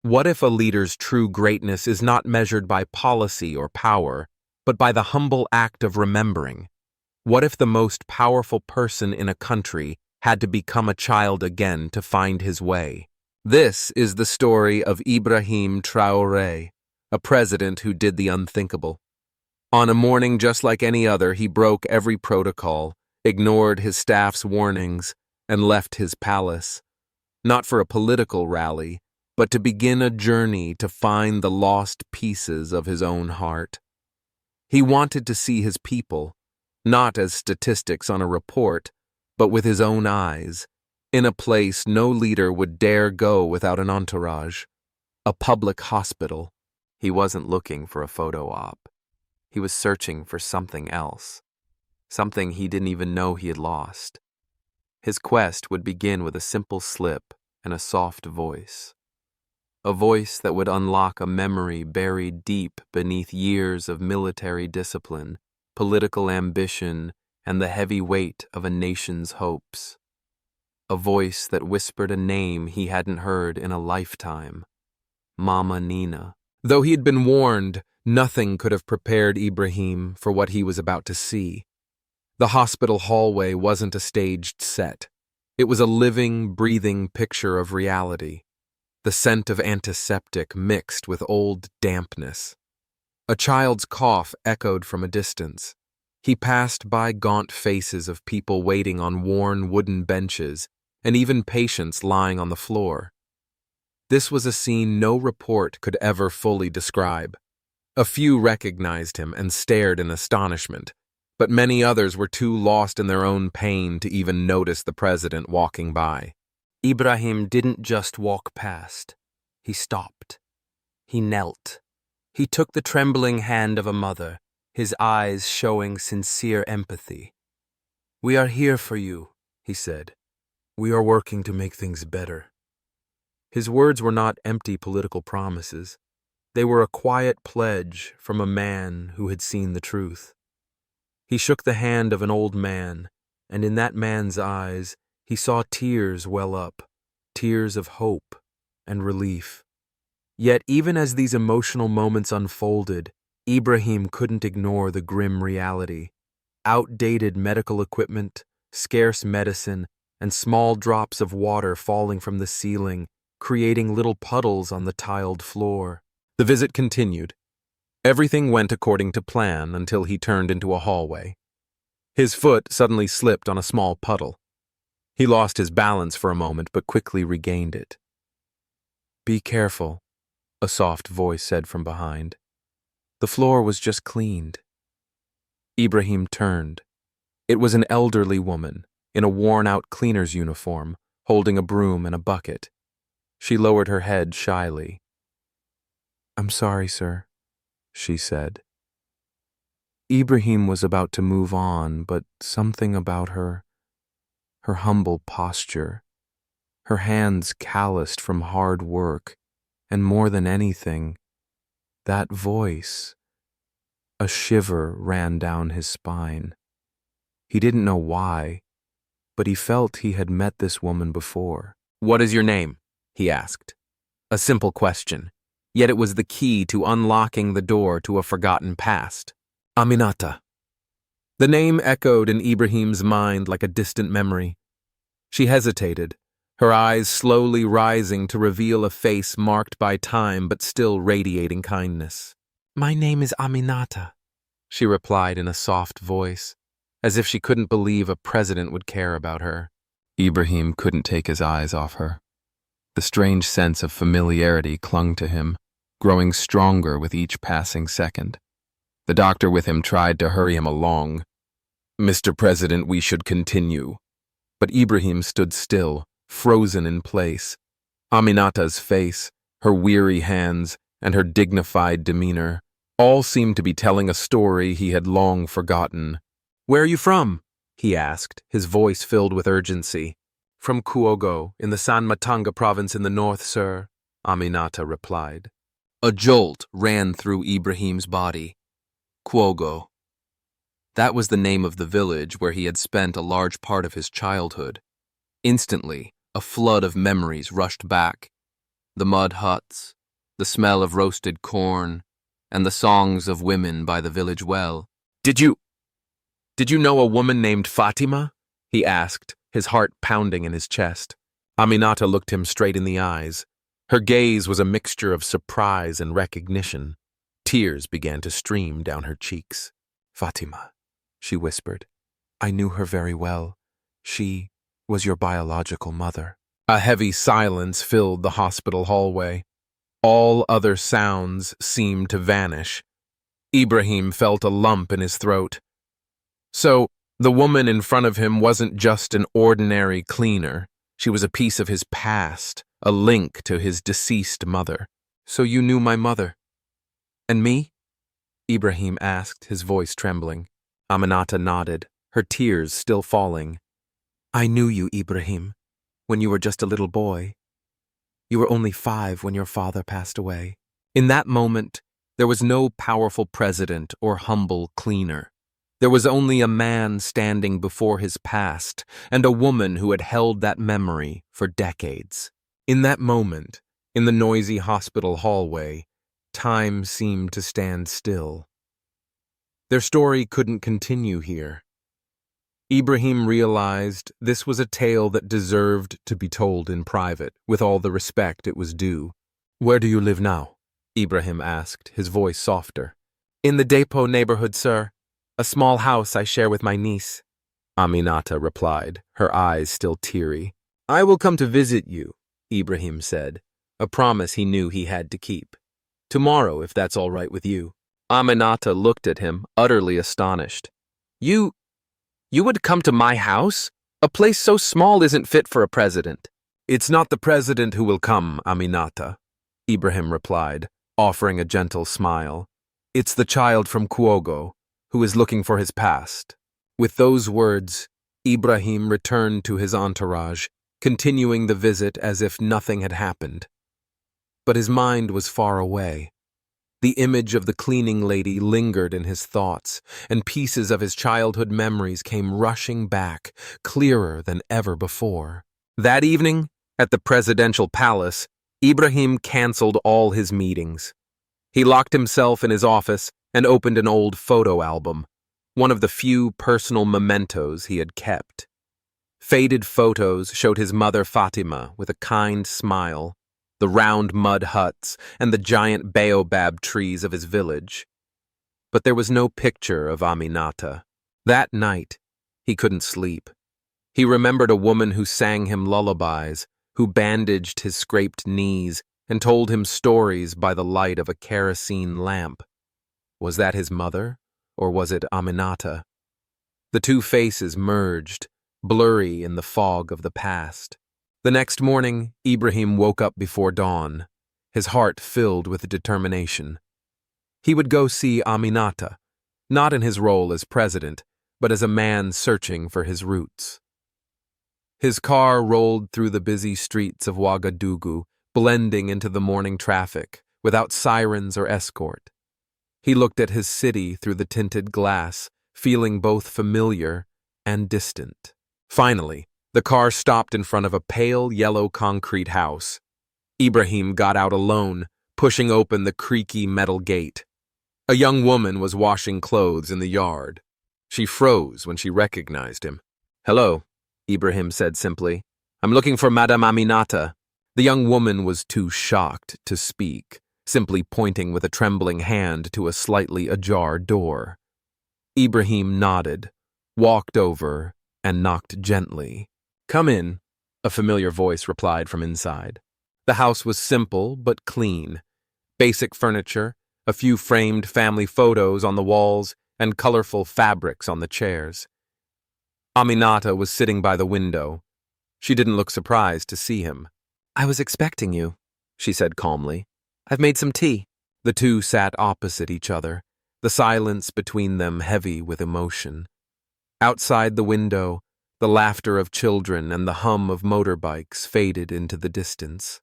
What if a leader's true greatness is not measured by policy or power, but by the humble act of remembering? What if the most powerful person in a country had to become a child again to find his way? This is the story of Ibrahim Traoré, a president who did the unthinkable. On a morning just like any other, he broke every protocol, ignored his staff's warnings, and left his palace, not for a political rally, but to begin a journey to find the lost pieces of his own heart. He wanted to see his people, not as statistics on a report, but with his own eyes, in a place no leader would dare go without an entourage, a public hospital. He wasn't looking for a photo op. He was searching for something else, something he didn't even know he had lost. His quest would begin with a simple slip and a soft voice. A voice that would unlock a memory buried deep beneath years of military discipline, political ambition, and the heavy weight of a nation's hopes. A voice that whispered a name he hadn't heard in a lifetime: Mama Nina. Though he had been warned, nothing could have prepared Ibrahim for what he was about to see. The hospital hallway wasn't a staged set. It was a living, breathing picture of reality. The scent of antiseptic mixed with old dampness. A child's cough echoed from a distance. He passed by gaunt faces of people waiting on worn wooden benches, and even patients lying on the floor. This was a scene no report could ever fully describe. A few recognized him and stared in astonishment, but many others were too lost in their own pain to even notice the president walking by. Ibrahim didn't just walk past. He stopped. He knelt. He took the trembling hand of a mother, his eyes showing sincere empathy. "We are here for you," he said. "We are working to make things better." His words were not empty political promises. They were a quiet pledge from a man who had seen the truth. He shook the hand of an old man, and in that man's eyes he saw tears well up, tears of hope and relief. Yet even as these emotional moments unfolded, Ibrahim couldn't ignore the grim reality. Outdated medical equipment, scarce medicine, and small drops of water falling from the ceiling, creating little puddles on the tiled floor. The visit continued. Everything went according to plan until he turned into a hallway. His foot suddenly slipped on a small puddle. He lost his balance for a moment, but quickly regained it. "Be careful," a soft voice said from behind. The floor was just cleaned. Ibrahim turned. It was an elderly woman, in a worn-out cleaner's uniform, holding a broom and a bucket. She lowered her head shyly. "I'm sorry, sir," she said. Ibrahim was about to move on, but something about her humble posture, her hands calloused from hard work, and more than anything, that voice, a shiver ran down his spine. He didn't know why, but he felt he had met this woman before. "What is your name?" he asked. A simple question, yet it was the key to unlocking the door to a forgotten past. "Aminata." The name echoed in Ibrahim's mind like a distant memory. She hesitated, her eyes slowly rising to reveal a face marked by time but still radiating kindness. "My name is Aminata," she replied in a soft voice, as if she couldn't believe a president would care about her. Ibrahim couldn't take his eyes off her. The strange sense of familiarity clung to him, growing stronger with each passing second. The doctor with him tried to hurry him along. "Mr. President, we should continue." But Ibrahim stood still, frozen in place. Aminata's face, her weary hands, and her dignified demeanor all seemed to be telling a story he had long forgotten. "Where are you from?" he asked, his voice filled with urgency. "From Kuogo, in the San Matanga province in the north, sir," Aminata replied. A jolt ran through Ibrahim's body. Kuogo. That was the name of the village where he had spent a large part of his childhood. Instantly, a flood of memories rushed back. The mud huts, the smell of roasted corn, and the songs of women by the village well. Did you know a woman named Fatima? He asked, his heart pounding in his chest. Aminata looked him straight in the eyes. Her gaze was a mixture of surprise and recognition. Tears began to stream down her cheeks. Fatima, she whispered. I knew her very well. She was your biological mother. A heavy silence filled the hospital hallway. All other sounds seemed to vanish. Ibrahim felt a lump in his throat. So, the woman in front of him wasn't just an ordinary cleaner. She was a piece of his past, a link to his deceased mother. So you knew my mother? And me? Ibrahim asked, his voice trembling. Aminata nodded, her tears still falling. I knew you, Ibrahim, when you were just a little boy. You were only 5 when your father passed away. In that moment, there was no powerful president or humble cleaner. There was only a man standing before his past and a woman who had held that memory for decades. In that moment, in the noisy hospital hallway, time seemed to stand still. Their story couldn't continue here. Ibrahim realized this was a tale that deserved to be told in private, with all the respect it was due. Where do you live now? Ibrahim asked, his voice softer. In the Depot neighborhood, sir. A small house I share with my niece. Aminata replied, her eyes still teary. I will come to visit you, Ibrahim said, a promise he knew he had to keep. Tomorrow, if that's all right with you. Aminata looked at him, utterly astonished. You would come to my house? A place so small isn't fit for a president. It's not the president who will come, Aminata, Ibrahim replied, offering a gentle smile. It's the child from Kwogo, who is looking for his past. With those words, Ibrahim returned to his entourage, continuing the visit as if nothing had happened. But his mind was far away. The image of the cleaning lady lingered in his thoughts, and pieces of his childhood memories came rushing back, clearer than ever before. That evening, at the presidential palace, Ibrahim canceled all his meetings. He locked himself in his office and opened an old photo album, one of the few personal mementos he had kept. Faded photos showed his mother Fatima with a kind smile, the round mud huts, and the giant baobab trees of his village. But there was no picture of Aminata. That night, he couldn't sleep. He remembered a woman who sang him lullabies, who bandaged his scraped knees and told him stories by the light of a kerosene lamp. Was that his mother, or was it Aminata? The two faces merged, blurry in the fog of the past. The next morning, Ibrahim woke up before dawn, his heart filled with determination. He would go see Aminata, not in his role as president, but as a man searching for his roots. His car rolled through the busy streets of Ouagadougou, blending into the morning traffic, without sirens or escort. He looked at his city through the tinted glass, feeling both familiar and distant. Finally, the car stopped in front of a pale yellow concrete house. Ibrahim got out alone, pushing open the creaky metal gate. A young woman was washing clothes in the yard. She froze when she recognized him. Hello, Ibrahim said simply. I'm looking for Madame Aminata. The young woman was too shocked to speak, simply pointing with a trembling hand to a slightly ajar door. Ibrahim nodded, walked over, and knocked gently. Come in, a familiar voice replied from inside. The house was simple but clean. Basic furniture, a few framed family photos on the walls, and colorful fabrics on the chairs. Aminata was sitting by the window. She didn't look surprised to see him. I was expecting you, she said calmly. I've made some tea. The two sat opposite each other, the silence between them heavy with emotion. Outside the window, the laughter of children and the hum of motorbikes faded into the distance.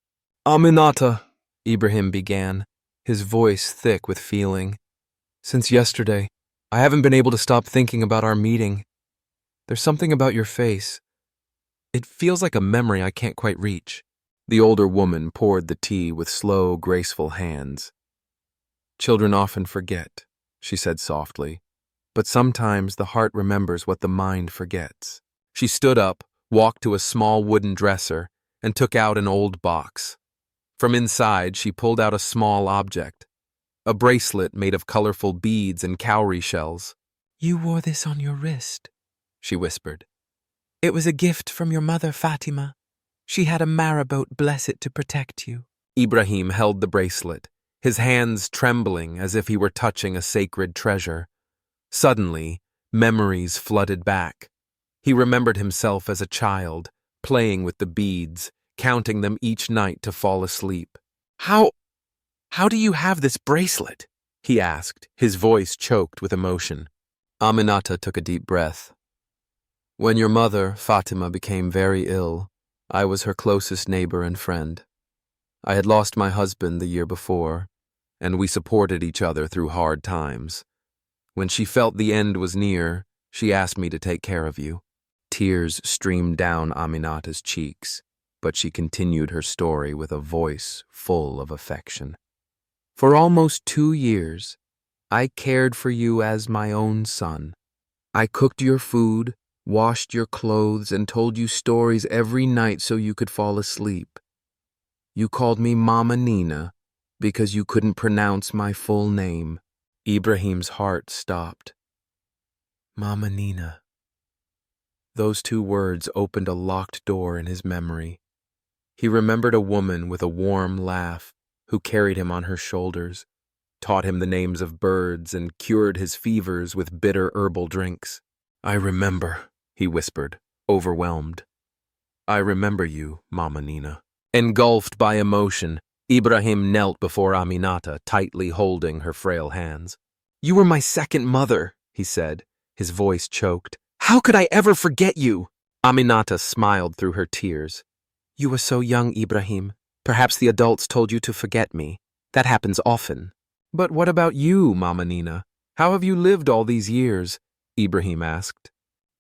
Aminata, Ibrahim began, his voice thick with feeling. Since yesterday, I haven't been able to stop thinking about our meeting. There's something about your face. It feels like a memory I can't quite reach. The older woman poured the tea with slow, graceful hands. "Children often forget," she said softly, "but sometimes the heart remembers what the mind forgets." She stood up, walked to a small wooden dresser, and took out an old box. From inside, she pulled out a small object, a bracelet made of colorful beads and cowrie shells. "You wore this on your wrist," she whispered. "It was a gift from your mother, Fatima. She had a marabout bless it to protect you." Ibrahim held the bracelet, his hands trembling as if he were touching a sacred treasure. Suddenly, memories flooded back. He remembered himself as a child, playing with the beads, counting them each night to fall asleep. How do you have this bracelet?" he asked, his voice choked with emotion. Aminata took a deep breath. "When your mother, Fatima, became very ill, I was her closest neighbor and friend. I had lost my husband the year before, and we supported each other through hard times. When she felt the end was near, she asked me to take care of you." Tears streamed down Aminata's cheeks, but she continued her story with a voice full of affection. "For almost 2 years, I cared for you as my own son. I cooked your food, washed your clothes, and told you stories every night so you could fall asleep. You called me Mama Nina because you couldn't pronounce my full name." Ibrahim's heart stopped. Mama Nina. Those 2 words opened a locked door in his memory. He remembered a woman with a warm laugh who carried him on her shoulders, taught him the names of birds, and cured his fevers with bitter herbal drinks. "I remember," he whispered, overwhelmed. "I remember you, Mama Nina." Engulfed by emotion, Ibrahim knelt before Aminata, tightly holding her frail hands. "You were my second mother," he said, his voice choked. "How could I ever forget you?" Aminata smiled through her tears. "You were so young, Ibrahim. Perhaps the adults told you to forget me. That happens often." "But what about you, Mama Nina? How have you lived all these years?" Ibrahim asked.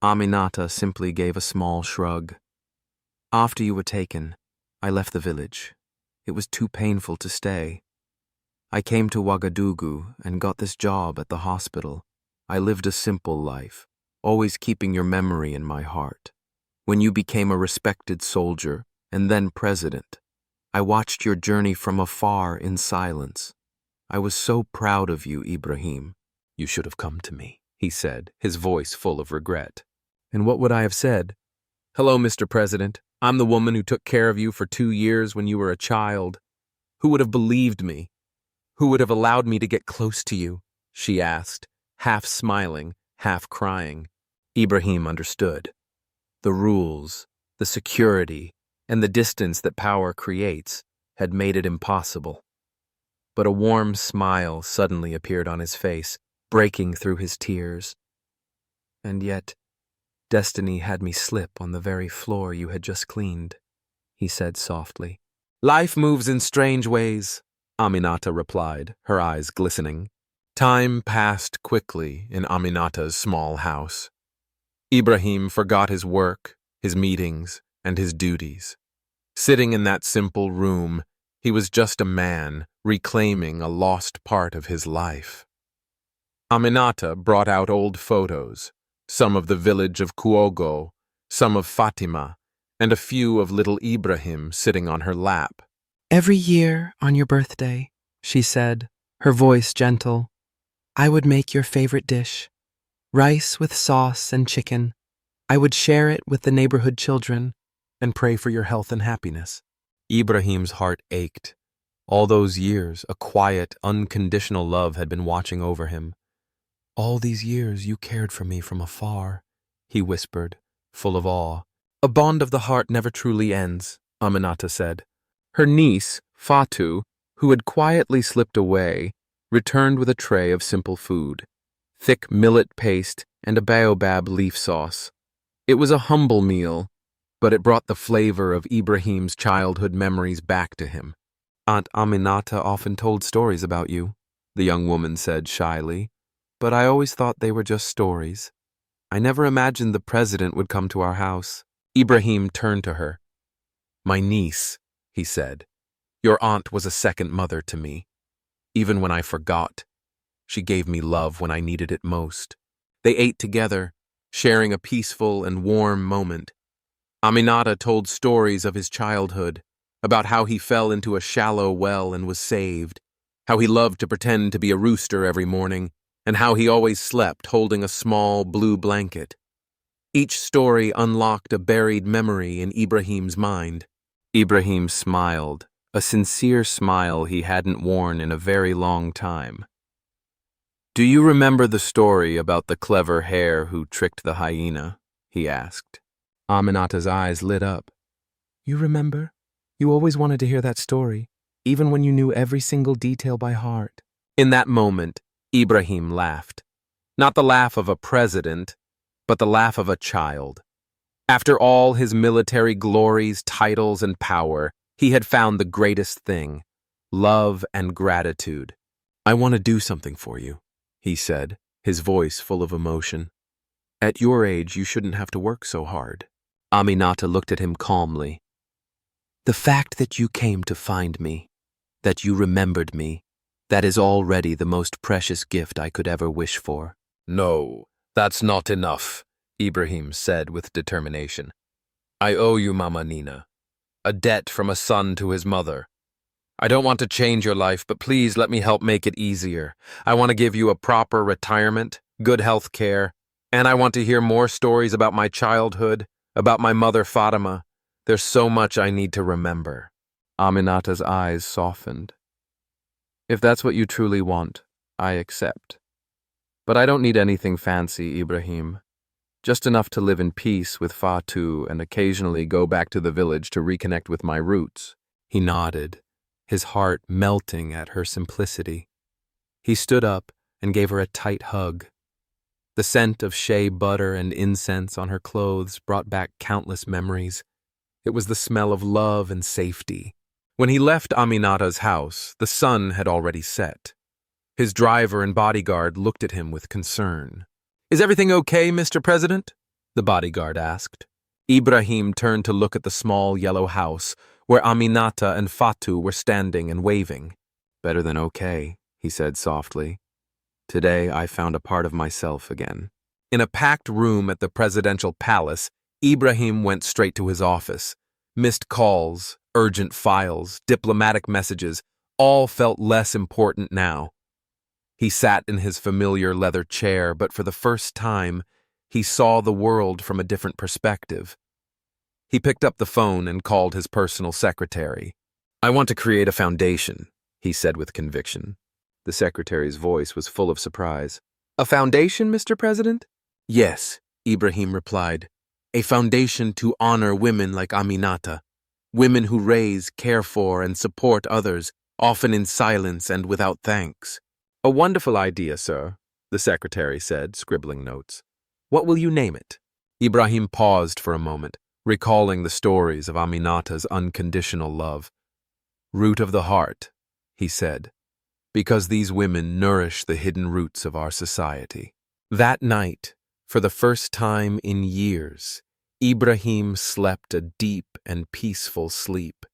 Aminata simply gave a small shrug. "After you were taken, I left the village. It was too painful to stay. I came to Ouagadougou and got this job at the hospital. I lived a simple life, always keeping your memory in my heart. When you became a respected soldier and then president, I watched your journey from afar in silence. I was so proud of you, Ibrahim." "You should have come to me," he said, his voice full of regret. "And what would I have said? 'Hello, Mr. President. I'm the woman who took care of you for 2 years when you were a child.' Who would have believed me? Who would have allowed me to get close to you?" she asked, half smiling, half crying. Ibrahim understood. The rules, the security, and the distance that power creates had made it impossible. But a warm smile suddenly appeared on his face, breaking through his tears. "And yet, destiny had me slip on the very floor you had just cleaned," he said softly. "Life moves in strange ways," Aminata replied, her eyes glistening. Time passed quickly in Aminata's small house. Ibrahim forgot his work, his meetings, and his duties. Sitting in that simple room, he was just a man reclaiming a lost part of his life. Aminata brought out old photos, some of the village of Kuogo, some of Fatima, and a few of little Ibrahim sitting on her lap. "Every year on your birthday," she said, her voice gentle, "I would make your favorite dish, rice with sauce and chicken. I would share it with the neighborhood children And pray for your health and happiness." Ibrahim's heart ached. All those years, a quiet, unconditional love had been watching over him. "All these years you cared for me from afar," he whispered, full of awe. "A bond of the heart never truly ends," Aminata said. Her niece, Fatu, who had quietly slipped away, returned with a tray of simple food, thick millet paste and a baobab leaf sauce. It was a humble meal, but it brought the flavor of Ibrahim's childhood memories back to him. "Aunt Aminata often told stories about you," the young woman said shyly, "but I always thought they were just stories. I never imagined the president would come to our house." Ibrahim turned to her. "My niece," he said. Your aunt was a second mother to me. Even when I forgot, she gave me love when I needed it most. They ate together, sharing a peaceful and warm moment. Aminata told stories of his childhood, about how he fell into a shallow well and was saved, how he loved to pretend to be a rooster every morning, and how he always slept holding a small blue blanket. Each story unlocked a buried memory in Ibrahim's mind. Ibrahim smiled, a sincere smile he hadn't worn in a very long time. Do you remember the story about the clever hare who tricked the hyena? He asked. Aminata's eyes lit up. You remember? You always wanted to hear that story, even when you knew every single detail by heart. In that moment, Ibrahim laughed. Not the laugh of a president, but the laugh of a child. After all his military glories, titles, and power, he had found the greatest thing: love and gratitude. I want to do something for you, he said, his voice full of emotion. At your age, you shouldn't have to work so hard. Aminata looked at him calmly. The fact that you came to find me, that you remembered me, that is already the most precious gift I could ever wish for. No, that's not enough, Ibrahim said with determination. I owe you, Mama Nina. A debt from a son to his mother. I don't want to change your life, but please let me help make it easier. I want to give you a proper retirement, good health care, and I want to hear more stories about my childhood, about my mother Fatima. There's so much I need to remember. Aminata's eyes softened. If that's what you truly want, I accept. But I don't need anything fancy, Ibrahim. Just enough to live in peace with Fatu and occasionally go back to the village to reconnect with my roots. He nodded, his heart melting at her simplicity. He stood up and gave her a tight hug. The scent of shea butter and incense on her clothes brought back countless memories. It was the smell of love and safety. When he left Aminata's house, the sun had already set. His driver and bodyguard looked at him with concern. Is everything okay, Mr. President? The bodyguard asked. Ibrahim turned to look at the small yellow house where Aminata and Fatu were standing and waving. Better than okay, he said softly. Today I found a part of myself again. In a packed room at the presidential palace, Ibrahim went straight to his office. Missed calls, urgent files, diplomatic messages, all felt less important now. He sat in his familiar leather chair, but for the first time, he saw the world from a different perspective. He picked up the phone and called his personal secretary. I want to create a foundation, he said with conviction. The secretary's voice was full of surprise. A foundation, Mr. President? Yes, Ibrahim replied. A foundation to honor women like Aminata. Women who raise, care for, and support others, often in silence and without thanks. A wonderful idea, sir, the secretary said, scribbling notes. What will you name it? Ibrahim paused for a moment, recalling the stories of Aminata's unconditional love. Root of the heart, he said, because these women nourish the hidden roots of our society. That night, for the first time in years, Ibrahim slept a deep and peaceful sleep.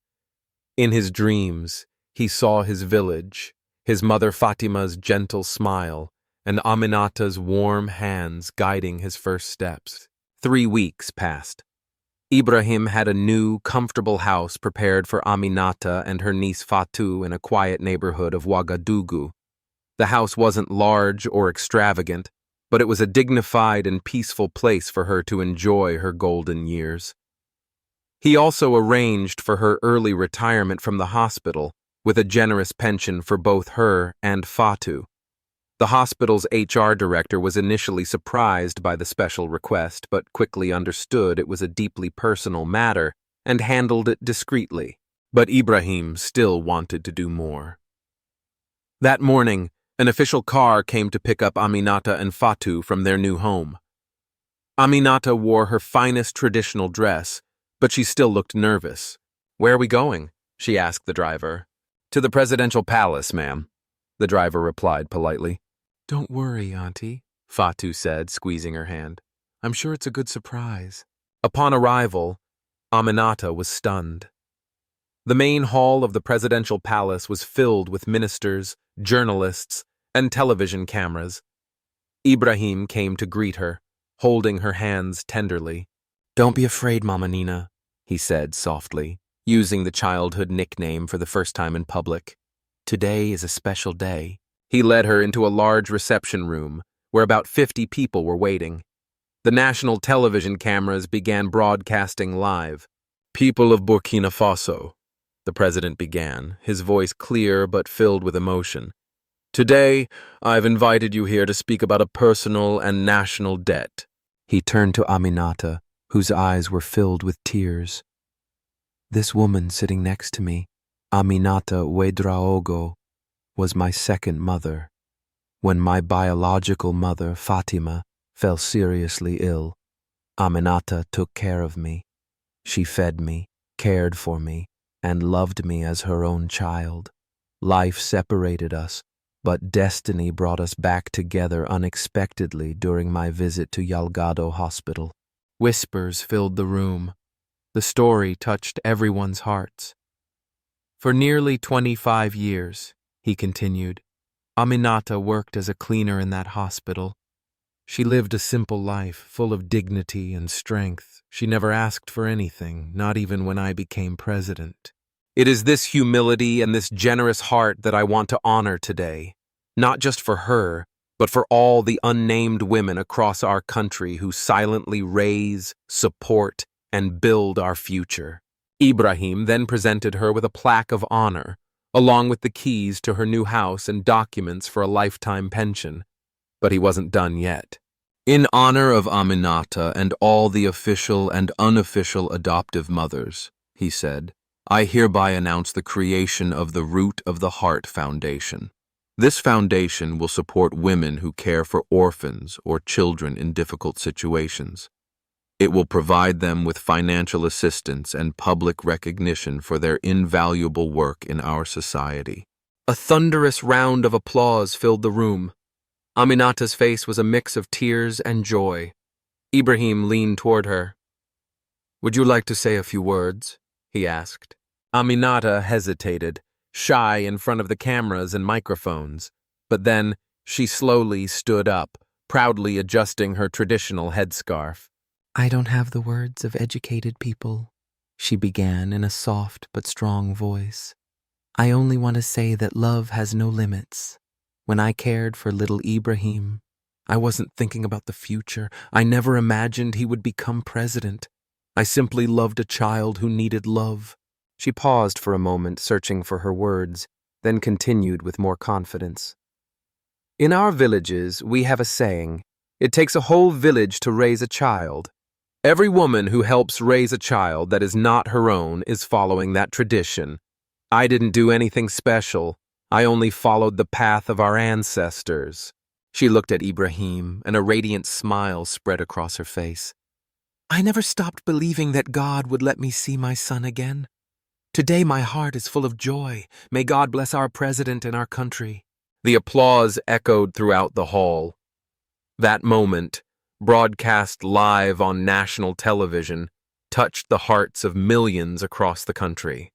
In his dreams, he saw his village, his mother Fatima's gentle smile, and Aminata's warm hands guiding his first steps. 3 weeks passed. Ibrahim had a new, comfortable house prepared for Aminata and her niece Fatu in a quiet neighborhood of Ouagadougou. The house wasn't large or extravagant, but it was a dignified and peaceful place for her to enjoy her golden years. He also arranged for her early retirement from the hospital with a generous pension for both her and Fatu. The hospital's HR director was initially surprised by the special request, but quickly understood it was a deeply personal matter and handled it discreetly. But Ibrahim still wanted to do more. That morning, an official car came to pick up Aminata and Fatu from their new home. Aminata wore her finest traditional dress, but she still looked nervous. Where are we going? She asked the driver. To the presidential palace, ma'am, the driver replied politely. Don't worry, Auntie, Fatu said, squeezing her hand. I'm sure it's a good surprise. Upon arrival, Aminata was stunned. The main hall of the presidential palace was filled with ministers, journalists, and television cameras. Ibrahim came to greet her, holding her hands tenderly. "Don't be afraid, Mama Nina," he said softly, using the childhood nickname for the first time in public. "Today is a special day." He led her into a large reception room, where about 50 people were waiting. The national television cameras began broadcasting live. "People of Burkina Faso," the president began, his voice clear but filled with emotion. "Today, I've invited you here to speak about a personal and national debt." He turned to Aminata, whose eyes were filled with tears. "This woman sitting next to me, Aminata Ouedraogo, was my second mother. When my biological mother, Fatima, fell seriously ill, Aminata took care of me. She fed me, cared for me, and loved me as her own child. Life separated us, but destiny brought us back together unexpectedly during my visit to Yalgado Hospital." Whispers filled the room. The story touched everyone's hearts. "For nearly 25 years, he continued, Aminata worked as a cleaner in that hospital. She lived a simple life, full of dignity and strength. She never asked for anything, not even when I became president. It is this humility and this generous heart that I want to honor today, not just for her, but for all the unnamed women across our country who silently raise, support, and build our future." Ibrahim then presented her with a plaque of honor, along with the keys to her new house and documents for a lifetime pension. But he wasn't done yet. "In honor of Aminata and all the official and unofficial adoptive mothers," he said, "I hereby announce the creation of the Root of the Heart Foundation. This foundation will support women who care for orphans or children in difficult situations. It will provide them with financial assistance and public recognition for their invaluable work in our society." A thunderous round of applause filled the room. Aminata's face was a mix of tears and joy. Ibrahim leaned toward her. "Would you like to say a few words?" he asked. Aminata hesitated, shy in front of the cameras and microphones, but then she slowly stood up, proudly adjusting her traditional headscarf. "I don't have the words of educated people," she began in a soft but strong voice. "I only want to say that love has no limits. When I cared for little Ibrahim, I wasn't thinking about the future. I never imagined he would become president. I simply loved a child who needed love." She paused for a moment, searching for her words, then continued with more confidence. "In our villages, we have a saying, 'It takes a whole village to raise a child.' Every woman who helps raise a child that is not her own is following that tradition. I didn't do anything special. I only followed the path of our ancestors." She looked at Ibrahim, and a radiant smile spread across her face. "I never stopped believing that God would let me see my son again. Today my heart is full of joy. May God bless our president and our country." The applause echoed throughout the hall. That moment, broadcast live on national television, touched the hearts of millions across the country.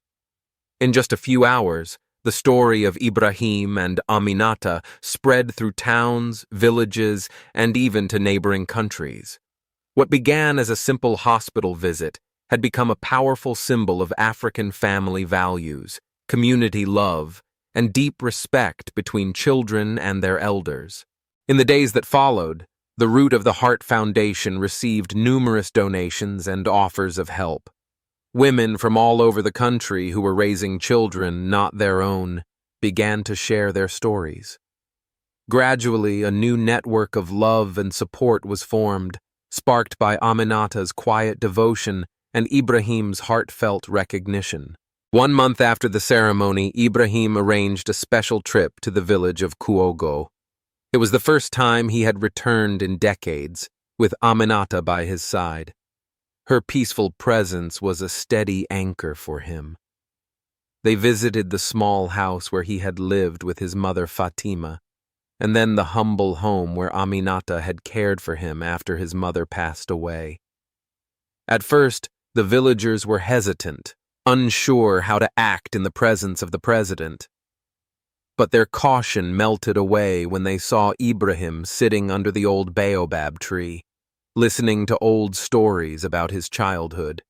In just a few hours, the story of Ibrahim and Aminata spread through towns, villages, and even to neighboring countries. What began as a simple hospital visit had become a powerful symbol of African family values, community love, and deep respect between children and their elders. In the days that followed, the Root of the Heart Foundation received numerous donations and offers of help. Women from all over the country who were raising children not their own began to share their stories. Gradually, a new network of love and support was formed, sparked by Aminata's quiet devotion and Ibrahim's heartfelt recognition. 1 month after the ceremony, Ibrahim arranged a special trip to the village of Kuogo. It was the first time he had returned in decades, with Aminata by his side. Her peaceful presence was a steady anchor for him. They visited the small house where he had lived with his mother Fatima, and then the humble home where Aminata had cared for him after his mother passed away. At first, the villagers were hesitant, unsure how to act in the presence of the president. But their caution melted away when they saw Ibrahim sitting under the old baobab tree, listening to old stories about his childhood.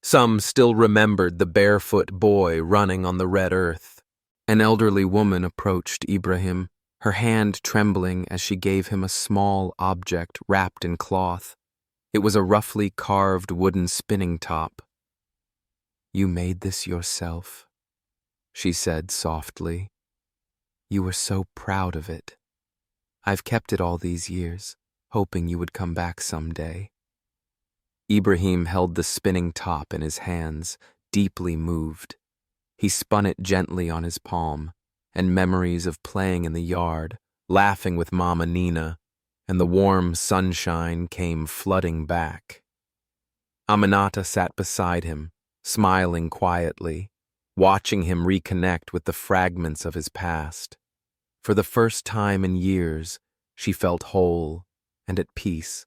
Some still remembered the barefoot boy running on the red earth. An elderly woman approached Ibrahim, her hand trembling as she gave him a small object wrapped in cloth. It was a roughly carved wooden spinning top. "You made this yourself," she said softly. "You were so proud of it. I've kept it all these years, hoping you would come back someday." Ibrahim held the spinning top in his hands, deeply moved. He spun it gently on his palm, and memories of playing in the yard, laughing with Mama Nina, and the warm sunshine came flooding back. Aminata sat beside him, smiling quietly, watching him reconnect with the fragments of his past. For the first time in years, she felt whole and at peace.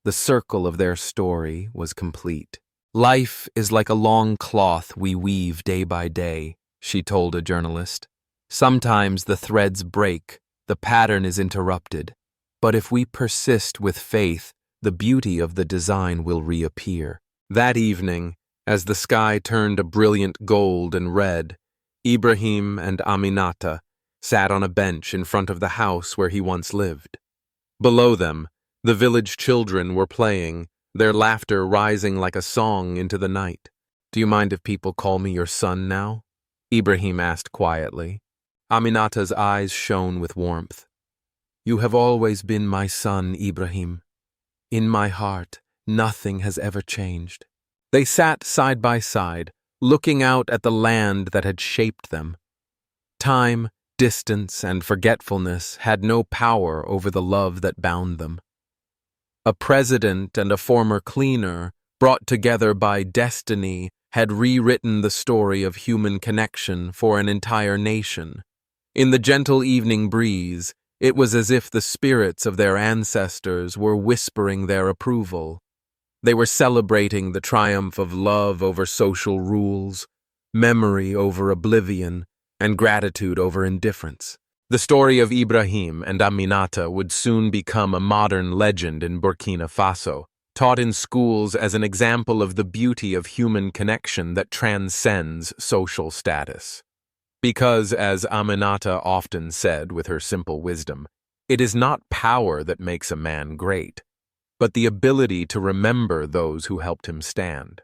The circle of their story was complete. "Life is like a long cloth we weave day by day," she told a journalist. "Sometimes the threads break, the pattern is interrupted, but if we persist with faith, the beauty of the design will reappear." That evening, as the sky turned a brilliant gold and red, Ibrahim and Aminata sat on a bench in front of the house where he once lived. Below them, the village children were playing, their laughter rising like a song into the night. "Do you mind if people call me your son now?" Ibrahim asked quietly. Aminata's eyes shone with warmth. "You have always been my son, Ibrahim. In my heart, nothing has ever changed." They sat side by side, looking out at the land that had shaped them. Time, distance, and forgetfulness had no power over the love that bound them. A president and a former cleaner, brought together by destiny, had rewritten the story of human connection for an entire nation. In the gentle evening breeze, it was as if the spirits of their ancestors were whispering their approval. They were celebrating the triumph of love over social rules, memory over oblivion, and gratitude over indifference. The story of Ibrahim and Aminata would soon become a modern legend in Burkina Faso, taught in schools as an example of the beauty of human connection that transcends social status. Because, as Aminata often said with her simple wisdom, it is not power that makes a man great, but the ability to remember those who helped him stand.